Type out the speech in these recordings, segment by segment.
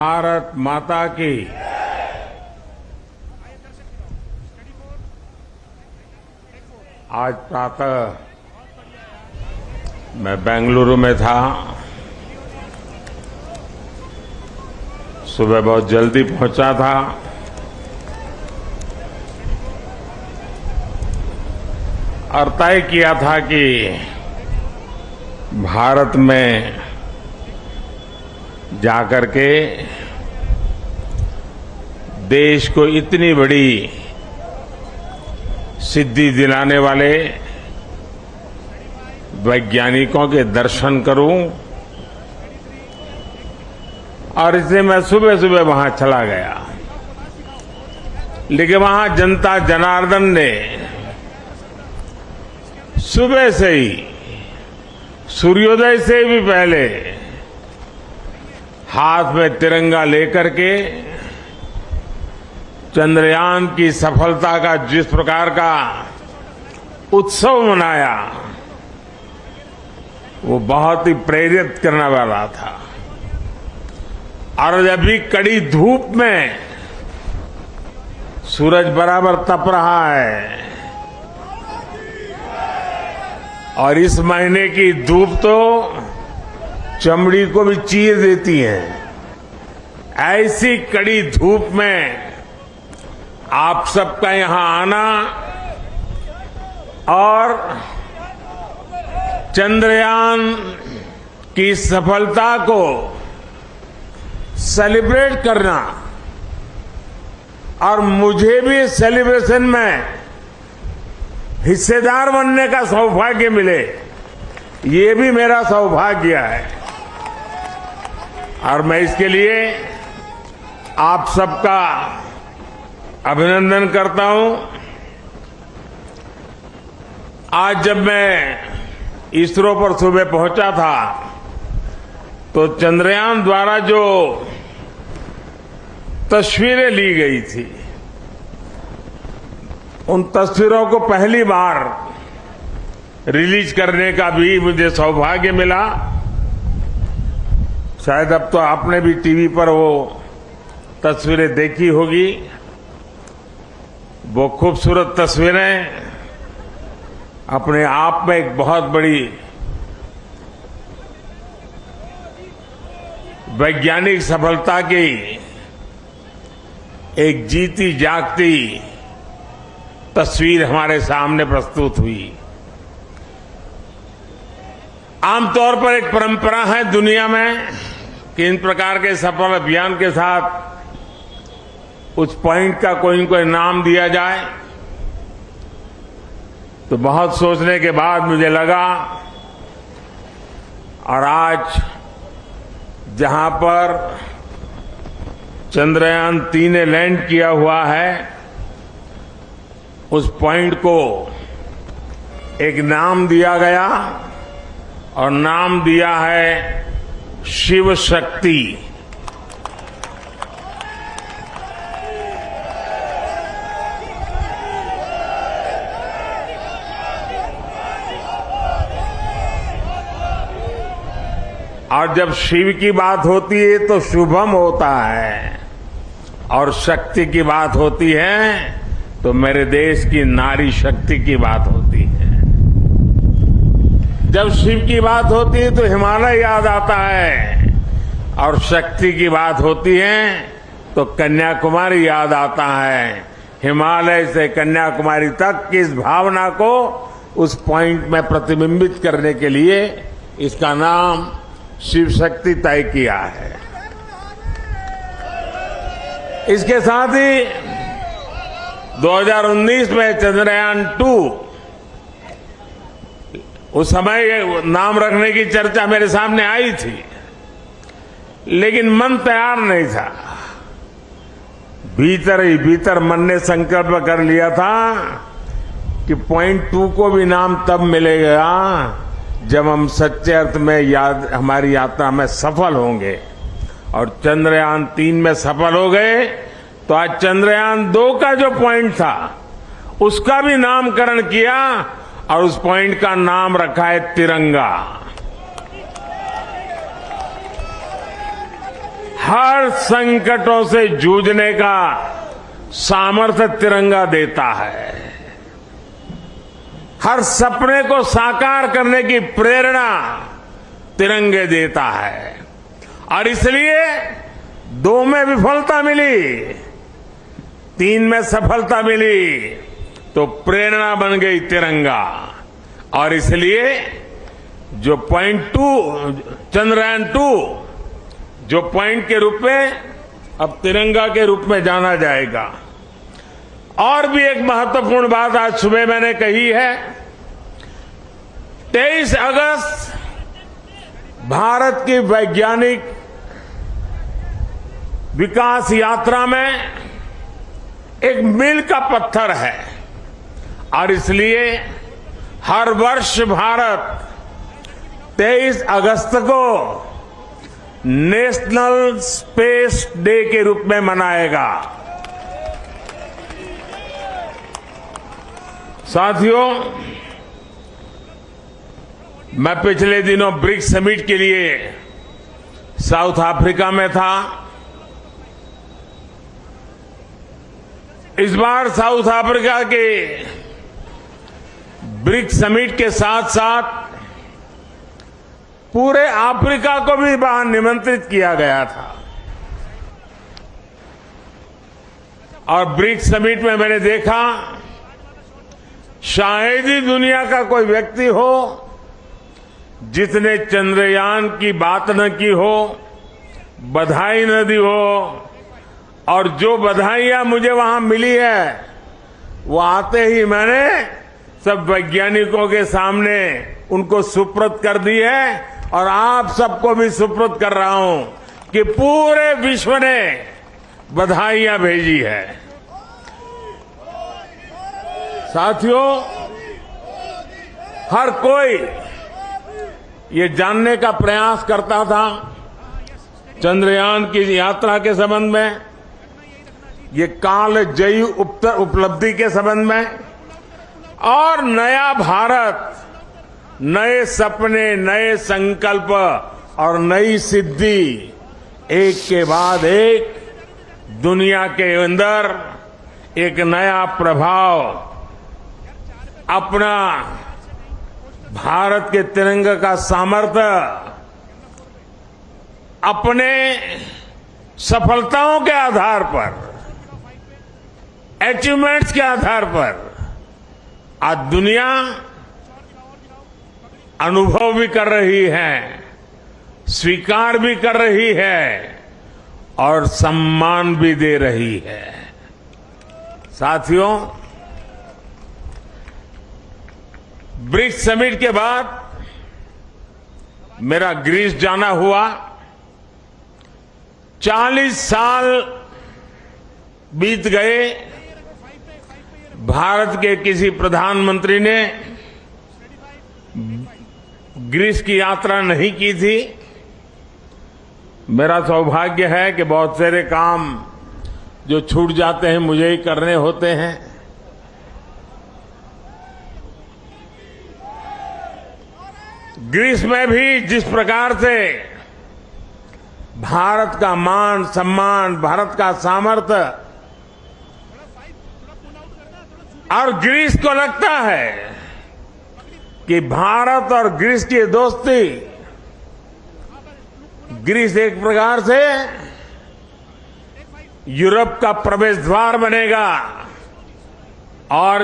भारत माता की। आज प्रातः मैं बेंगलुरु में था। सुबह बहुत जल्दी पहुंचा था। और तय किया था कि भारत में जाकर के देश को इतनी बड़ी सिद्धि दिलाने वाले वैज्ञानिकों के दर्शन करूं। और इसलिए मैं सुबह सुबह वहां चला गया। लेकिन वहां जनता जनार्दन ने सुबह से ही, सूर्योदय से भी पहले हाथ में तिरंगा लेकर के चंद्रयान की सफलता का जिस प्रकार का उत्सव मनाया, वो बहुत ही प्रेरित करने वाला था। और अभी कड़ी धूप में सूरज बराबर तप रहा है। और इस महीने की धूप तो चमड़ी को भी चीर देती है। ऐसी कड़ी धूप में आप सबका यहां आना और चंद्रयान की सफलता को सेलिब्रेट करना और मुझे भी इस सेलिब्रेशन में हिस्सेदार बनने का सौभाग्य मिले, ये भी मेरा सौभाग्य है। और मैं इसके लिए आप सबका अभिनंदन करता हूं। आज जब मैं इसरो पर सुबह पहुंचा था तो चंद्रयान द्वारा जो तस्वीरें ली गई थी, उन तस्वीरों को पहली बार रिलीज करने का भी मुझे सौभाग्य मिला। शायद अब तो आपने भी टीवी पर वो तस्वीरें देखी होगी। वो खूबसूरत तस्वीरें अपने आप में एक बहुत बड़ी वैज्ञानिक सफलता की एक जीती जागती तस्वीर हमारे सामने प्रस्तुत हुई। आमतौर पर एक परंपरा है दुनिया में कि इन प्रकार के सफल अभियान के साथ उस पॉइंट का कोई न कोई नाम दिया जाए। तो बहुत सोचने के बाद मुझे लगा, और आज जहां पर चंद्रयान 3 ने लैंड किया हुआ है, उस पॉइंट को एक नाम दिया गया और नाम दिया है शिव शक्ति। और जब शिव की बात होती है तो शुभम होता है, और शक्ति की बात होती है तो मेरे देश की नारी शक्ति की बात होती है। जब शिव की बात होती है तो हिमालय याद आता है, और शक्ति की बात होती है तो कन्याकुमारी याद आता है। हिमालय से कन्याकुमारी तक की इस भावना को उस पॉइंट में प्रतिबिंबित करने के लिए इसका नाम शिव शक्ति तय किया है। इसके साथ ही 2019 में चंद्रयान 2, उस समय नाम रखने की चर्चा मेरे सामने आई थी, लेकिन मन तैयार नहीं था। भीतर ही भीतर मन ने संकल्प कर लिया था कि पॉइंट 2 को भी नाम तब मिलेगा जब हम सच्चे अर्थ में हमारी यात्रा में सफल होंगे। और चंद्रयान 3 में सफल हो गए तो आज चंद्रयान 2 का जो पॉइंट था उसका भी नामकरण किया, और उस पॉइंट का नाम रखा है तिरंगा। हर संकटों से जूझने का सामर्थ्य तिरंगा देता है। हर सपने को साकार करने की प्रेरणा तिरंगे देता है। और इसलिए 2 में विफलता मिली, 3 में सफलता मिली, तो प्रेरणा बन गई तिरंगा। और इसलिए जो पॉइंट 2 चंद्रयान 2 जो पॉइंट के रूप में अब तिरंगा के रूप में जाना जाएगा। और भी एक महत्वपूर्ण बात आज सुबह मैंने कही है। 23 अगस्त भारत की वैज्ञानिक विकास यात्रा में एक मील का पत्थर है। और इसलिए हर वर्ष भारत 23 अगस्त को नेशनल स्पेस डे के रूप में मनाएगा। साथियों, मैं पिछले दिनों ब्रिक्स समिट के लिए साउथ अफ्रीका में था। इस बार साउथ अफ्रीका के ब्रिक्स समिट के साथ साथ पूरे अफ्रीका को भी वहां निमंत्रित किया गया था। और ब्रिक्स समिट में मैंने देखा, शायद ही दुनिया का कोई व्यक्ति हो जिसने चंद्रयान की बात न की हो, बधाई न दी हो। और जो बधाइयां मुझे वहां मिली है, वो आते ही मैंने सब वैज्ञानिकों के सामने उनको सुपुर्द कर दी है। और आप सबको भी सुपुर्द कर रहा हूं कि पूरे विश्व ने बधाइयां भेजी है। साथियों, हर कोई ये जानने का प्रयास करता था चंद्रयान की यात्रा के संबंध में, ये कालजयी उपलब्धि के संबंध में, और नया भारत, नए सपने, नए संकल्प और नई सिद्धि एक के बाद एक दुनिया के अंदर एक नया प्रभाव अपना भारत के तिरंगे का सामर्थ्य अपने सफलताओं के आधार पर, अचीवमेंट्स के आधार पर आज दुनिया अनुभव भी कर रही है, स्वीकार भी कर रही है और सम्मान भी दे रही है। साथियों, ब्रिक्स समिट के बाद मेरा ग्रीस जाना हुआ। 40 साल बीत गए, भारत के किसी प्रधानमंत्री ने ग्रीस की यात्रा नहीं की थी। मेरा सौभाग्य है कि बहुत सारे काम जो छूट जाते हैं मुझे ही करने होते हैं। ग्रीस में भी जिस प्रकार से भारत का मान सम्मान, भारत का सामर्थ्य, और ग्रीस को लगता है कि भारत और ग्रीस की दोस्ती, ग्रीस एक प्रकार से यूरोप का प्रवेश द्वार बनेगा और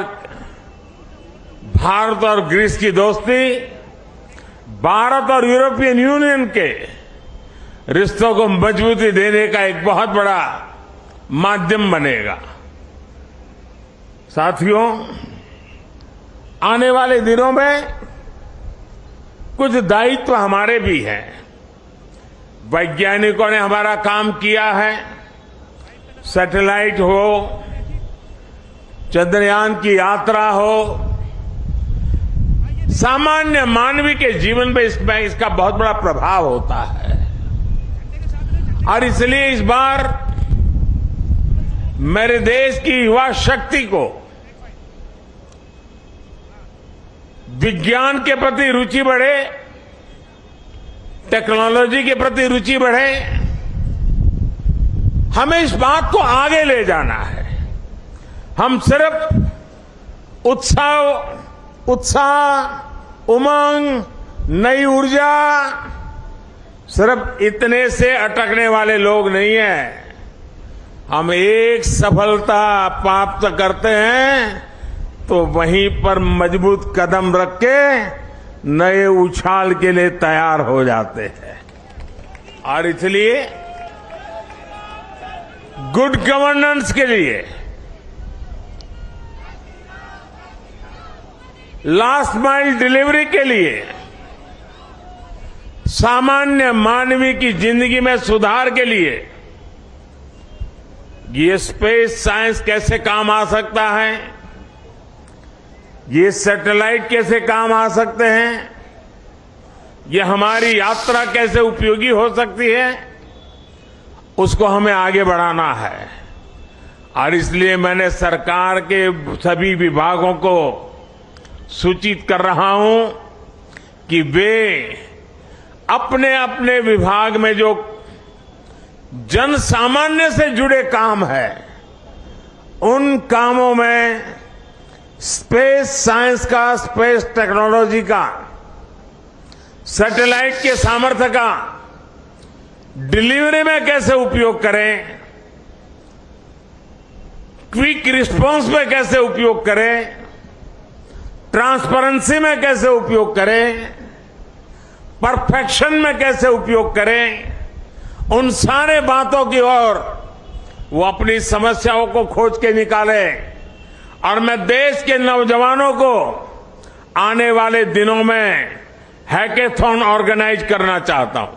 भारत और ग्रीस की दोस्ती भारत और यूरोपियन यूनियन के रिश्तों को मजबूती देने का एक बहुत बड़ा माध्यम बनेगा। साथियों, आने वाले दिनों में कुछ दायित्व हमारे भी हैं। वैज्ञानिकों ने हमारा काम किया है, सैटेलाइट हो, चंद्रयान की यात्रा हो, सामान्य मानवी के जीवन में इसका बहुत बड़ा प्रभाव होता है। और इसलिए इस बार मेरे देश की युवा शक्ति को विज्ञान के प्रति रुचि बढ़े, टेक्नोलॉजी के प्रति रुचि बढ़े, हमें इस बात को आगे ले जाना है। हम सिर्फ उत्साह, उमंग, नई ऊर्जा, सिर्फ इतने से अटकने वाले लोग नहीं हैं। हम एक सफलता प्राप्त करते हैं तो वहीं पर मजबूत कदम रख के नए उछाल के लिए तैयार हो जाते हैं। और इसलिए गुड गवर्नेंस के लिए, लास्ट माइल डिलीवरी के लिए, सामान्य मानवीय की जिंदगी में सुधार के लिए ये स्पेस साइंस कैसे काम आ सकता है, ये सैटेलाइट कैसे काम आ सकते हैं, ये हमारी यात्रा कैसे उपयोगी हो सकती है, उसको हमें आगे बढ़ाना है। और इसलिए मैंने सरकार के सभी विभागों को सूचित कर रहा हूं कि वे अपने अपने विभाग में जो जन सामान्य से जुड़े काम है, उन कामों में स्पेस साइंस का, स्पेस टेक्नोलॉजी का, सैटेलाइट के सामर्थ्य का डिलीवरी में कैसे उपयोग करें, क्विक रिस्पांस में कैसे उपयोग करें, ट्रांसपेरेंसी में कैसे उपयोग करें, परफेक्शन में कैसे उपयोग करें, उन सारे बातों की ओर वो अपनी समस्याओं को खोज के निकाले। और मैं देश के नौजवानों को आने वाले दिनों में हैकेथॉन ऑर्गेनाइज करना चाहता हूं।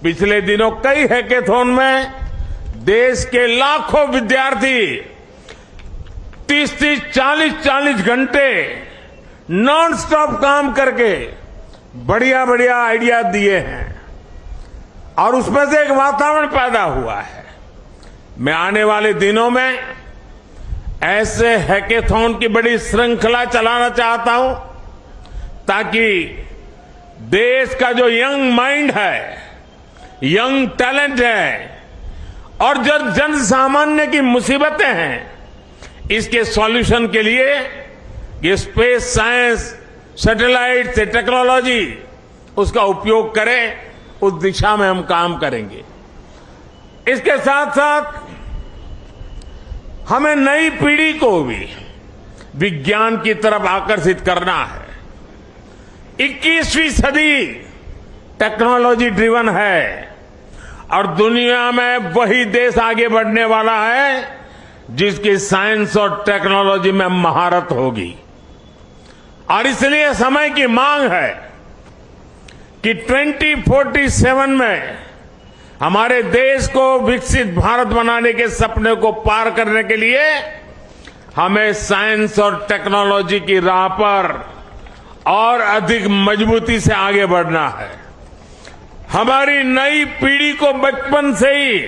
पिछले दिनों कई हैकेथॉन में देश के लाखों विद्यार्थी 30-30, 40-40 घंटे नॉन स्टॉप काम करके बढ़िया बढ़िया आइडिया दिए हैं और उसमें से एक वातावरण पैदा हुआ है। मैं आने वाले दिनों में ऐसे हैकेथॉन की बड़ी श्रृंखला चलाना चाहता हूं ताकि देश का जो यंग माइंड है, यंग टैलेंट है और जो जन सामान्य की मुसीबतें हैं, इसके सॉल्यूशन के लिए ये स्पेस साइंस, सैटेलाइट से टेक्नोलॉजी, उसका उपयोग करें। उस दिशा में हम काम करेंगे। इसके साथ साथ हमें नई पीढ़ी को भी विज्ञान की तरफ आकर्षित करना है। 21वीं सदी टेक्नोलॉजी ड्रिवन है और दुनिया में वही देश आगे बढ़ने वाला है जिसकी साइंस और टेक्नोलॉजी में महारत होगी। और इसलिए समय की मांग है कि 2047 में हमारे देश को विकसित भारत बनाने के सपने को पार करने के लिए हमें साइंस और टेक्नोलॉजी की राह पर और अधिक मजबूती से आगे बढ़ना है। हमारी नई पीढ़ी को बचपन से ही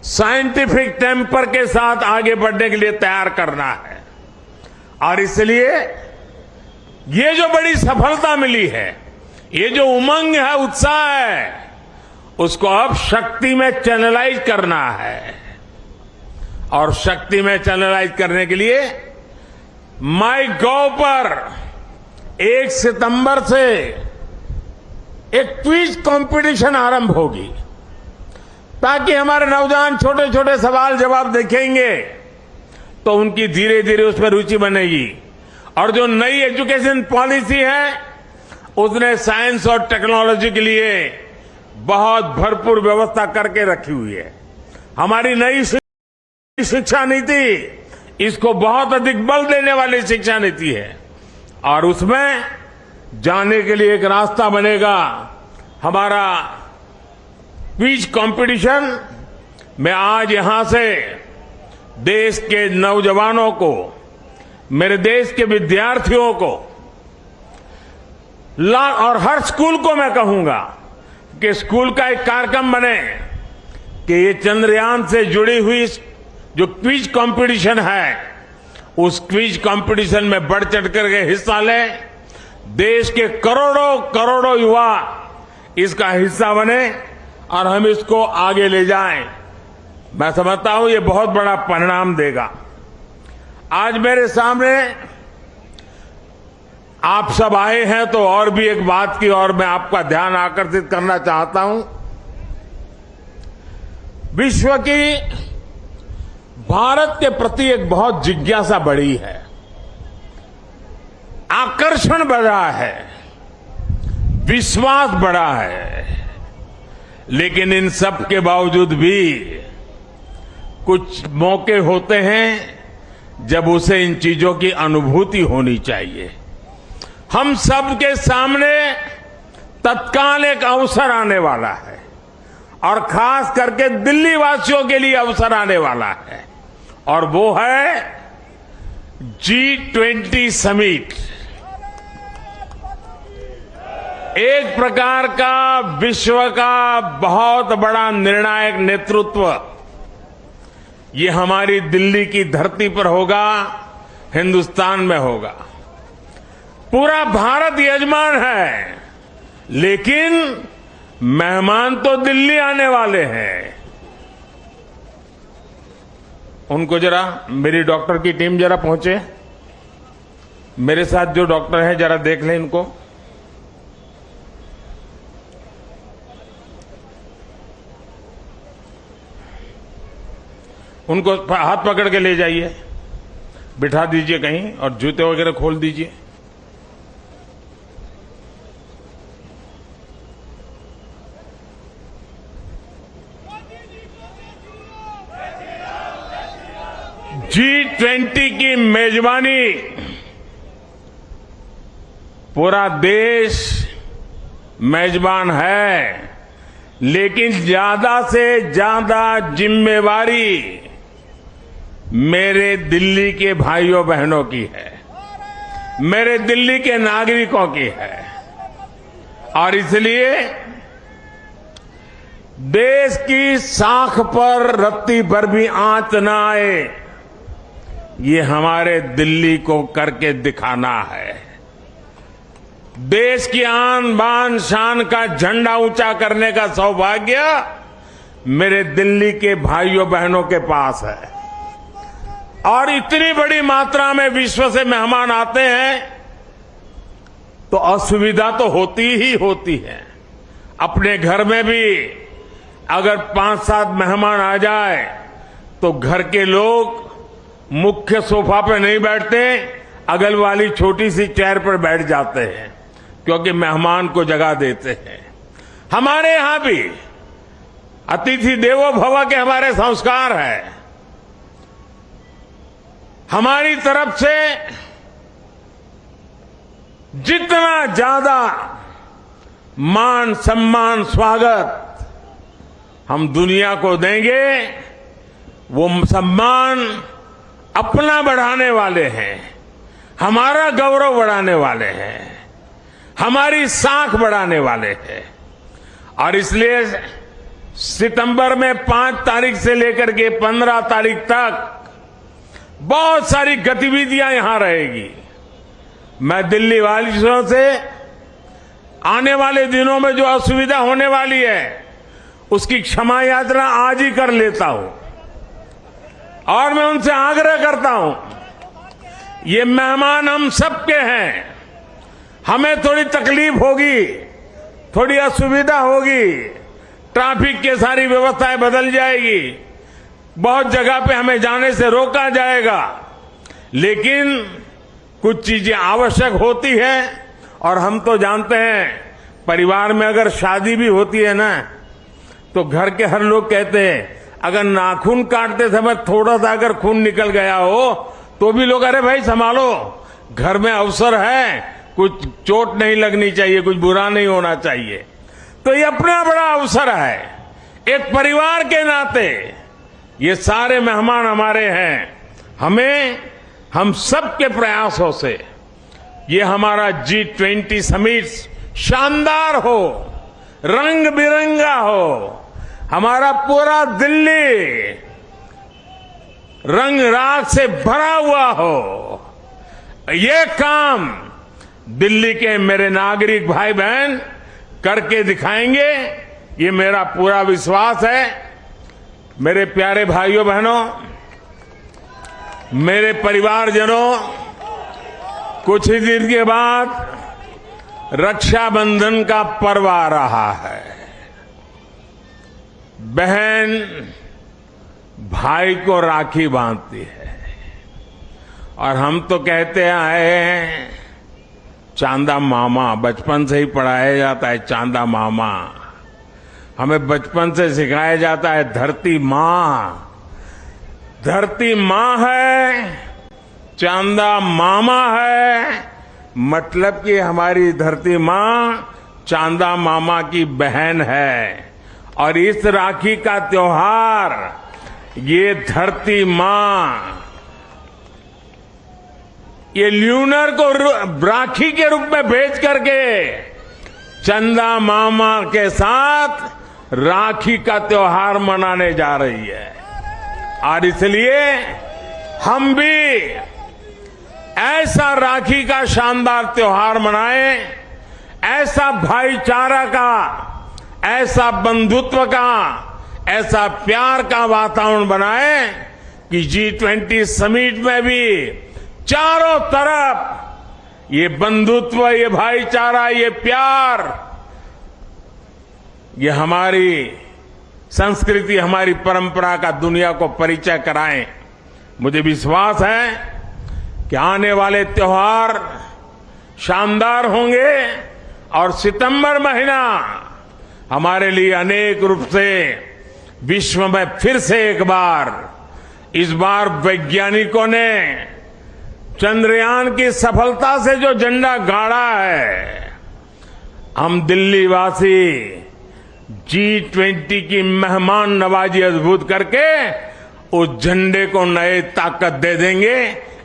साइंटिफिक टेम्पर के साथ आगे बढ़ने के लिए तैयार करना है। और इसलिए ये जो बड़ी सफलता मिली है, ये जो उमंग है, उत्साह है, उसको अब शक्ति में चैनलाइज करना है। और शक्ति में चैनलाइज करने के लिए MyGov पर 1 सितंबर से एक क्विज कंपटीशन आरंभ होगी ताकि हमारे नौजवान छोटे छोटे सवाल जवाब देखेंगे तो उनकी धीरे धीरे उसमें रुचि बनेगी। और जो नई एजुकेशन पॉलिसी है उसने साइंस और टेक्नोलॉजी के लिए बहुत भरपूर व्यवस्था करके रखी हुई है। हमारी नई शिक्षा नीति इसको बहुत अधिक बल देने वाली शिक्षा नीति है और उसमें जाने के लिए एक रास्ता बनेगा हमारा क्विज कंपटीशन। मैं आज यहां से देश के नौजवानों को, मेरे देश के विद्यार्थियों को और हर स्कूल को मैं कहूंगा कि स्कूल का एक कार्यक्रम बने कि ये चंद्रयान से जुड़ी हुई जो क्विज कंपटीशन है उस क्विज कंपटीशन में बढ़ चढ़ करके हिस्सा लें। देश के करोड़ों करोड़ों युवा इसका हिस्सा बने और हम इसको आगे ले जाएं। मैं समझता हूं ये बहुत बड़ा परिणाम देगा। आज मेरे सामने आप सब आए हैं तो और भी एक बात की ओर मैं आपका ध्यान आकर्षित करना चाहता हूं। विश्व की भारत के प्रति एक बहुत जिज्ञासा बढ़ी है, आकर्षण बढ़ा है, विश्वास बढ़ा है। लेकिन इन सब के बावजूद भी कुछ मौके होते हैं जब उसे इन चीजों की अनुभूति होनी चाहिए। हम सब के सामने तत्काल एक अवसर आने वाला है और खास करके दिल्ली वासियों के लिए अवसर आने वाला है, और वो है G20 समिट। एक प्रकार का विश्व का बहुत बड़ा निर्णायक नेतृत्व ये हमारी दिल्ली की धरती पर होगा, हिंदुस्तान में होगा। पूरा भारत यजमान है, लेकिन मेहमान तो दिल्ली आने वाले हैं। उनको जरा मेरी डॉक्टर की टीम जरा पहुंचे, मेरे साथ जो डॉक्टर हैं जरा देख लें इनको। उनको हाथ पकड़ के ले जाइए, बिठा दीजिए कहीं और जूते वगैरह खोल दीजिए। G20 की मेजबानी पूरा देश मेजबान है, लेकिन ज्यादा से ज्यादा जिम्मेवारी मेरे दिल्ली के भाइयों बहनों की है, मेरे दिल्ली के नागरिकों की है। और इसलिए देश की साख पर रत्ती भर भी आंच न आए, ये हमारे दिल्ली को करके दिखाना है। देश की आन बान शान का झंडा ऊंचा करने का सौभाग्य मेरे दिल्ली के भाइयों बहनों के पास है। और इतनी बड़ी मात्रा में विश्व से मेहमान आते हैं तो असुविधा तो होती ही होती है। अपने घर में भी अगर 5-7 मेहमान आ जाए तो घर के लोग मुख्य सोफा पे नहीं बैठते, अगल वाली छोटी सी चेयर पर बैठ जाते हैं, क्योंकि मेहमान को जगह देते हैं। हमारे यहां भी अतिथि देवो भव के हमारे संस्कार है। हमारी तरफ से जितना ज्यादा मान सम्मान स्वागत हम दुनिया को देंगे, वो सम्मान अपना बढ़ाने वाले हैं, हमारा गौरव बढ़ाने वाले हैं, हमारी साख बढ़ाने वाले हैं। और इसलिए सितंबर में 5 तारीख से लेकर के 15 तारीख तक बहुत सारी गतिविधियां यहां रहेगी। मैं दिल्ली वासियों से आने वाले दिनों में जो असुविधा होने वाली है उसकी क्षमा याचना आज ही कर लेता हूं, और मैं उनसे आग्रह करता हूं, ये मेहमान हम सबके हैं। हमें थोड़ी तकलीफ होगी, थोड़ी असुविधा होगी, ट्रैफिक की सारी व्यवस्थाएं बदल जाएगी, बहुत जगह पे हमें जाने से रोका जाएगा, लेकिन कुछ चीजें आवश्यक होती है। और हम तो जानते हैं, परिवार में अगर शादी भी होती है ना, तो घर के हर लोग कहते हैं अगर नाखून काटते समय थोड़ा सा अगर खून निकल गया हो तो भी लोग, अरे भाई संभालो, घर में अवसर है, कुछ चोट नहीं लगनी चाहिए, कुछ बुरा नहीं होना चाहिए। तो ये अपना बड़ा अवसर है। एक परिवार के नाते ये सारे मेहमान हमारे हैं। हम सब के प्रयासों से ये हमारा G20 समिट शानदार हो, रंग बिरंगा हो, हमारा पूरा दिल्ली रंग राग से भरा हुआ हो। ये काम दिल्ली के मेरे नागरिक भाई बहन करके दिखाएंगे, ये मेरा पूरा विश्वास है। मेरे प्यारे भाइयों बहनों, मेरे परिवारजनों, कुछ ही दिन के बाद रक्षाबंधन का पर्व आ रहा है। बहन भाई को राखी बांधती है और हम तो कहते आए हैं चांदा मामा, बचपन से ही पढ़ाया जाता है चांदा मामा। हमें बचपन से सिखाया जाता है धरती माँ। धरती माँ है, चांदा मामा है, मतलब कि हमारी धरती माँ चांदा मामा की बहन है। और इस राखी का त्योहार ये धरती माँ ये ल्यूनर को राखी के रूप में भेज करके चंदा मामा के साथ राखी का त्योहार मनाने जा रही है। और इसलिए हम भी ऐसा राखी का शानदार त्योहार मनाएं, ऐसा भाईचारा का, ऐसा बंधुत्व का, ऐसा प्यार का वातावरण बनाएं कि G20 समिट में भी चारों तरफ ये बंधुत्व, ये भाईचारा, ये प्यार, ये हमारी संस्कृति, हमारी परंपरा का दुनिया को परिचय कराएं। मुझे विश्वास है कि आने वाले त्योहार शानदार होंगे और सितंबर महीना हमारे लिए अनेक रूप से विश्व में फिर से एक बार, इस बार वैज्ञानिकों ने चंद्रयान की सफलता से जो झंडा गाड़ा है, हम दिल्ली वासी G20 की मेहमान नवाजी अद्भुत करके उस झंडे को नए ताकत दे देंगे,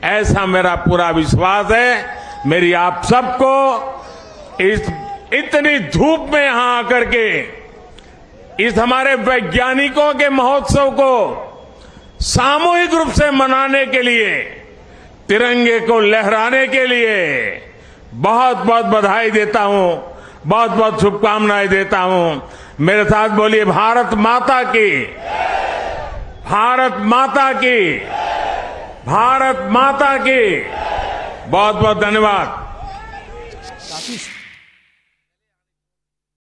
ऐसा मेरा पूरा विश्वास है। मेरी आप सबको इस इतनी धूप में यहां आकर के इस हमारे वैज्ञानिकों के महोत्सव को सामूहिक रूप से मनाने के लिए, तिरंगे को लहराने के लिए बहुत बहुत बधाई देता हूं, बहुत बहुत शुभकामनाएं देता हूं। मेरे साथ बोलिए भारत माता की, भारत माता की, भारत माता की। बहुत बहुत धन्यवाद।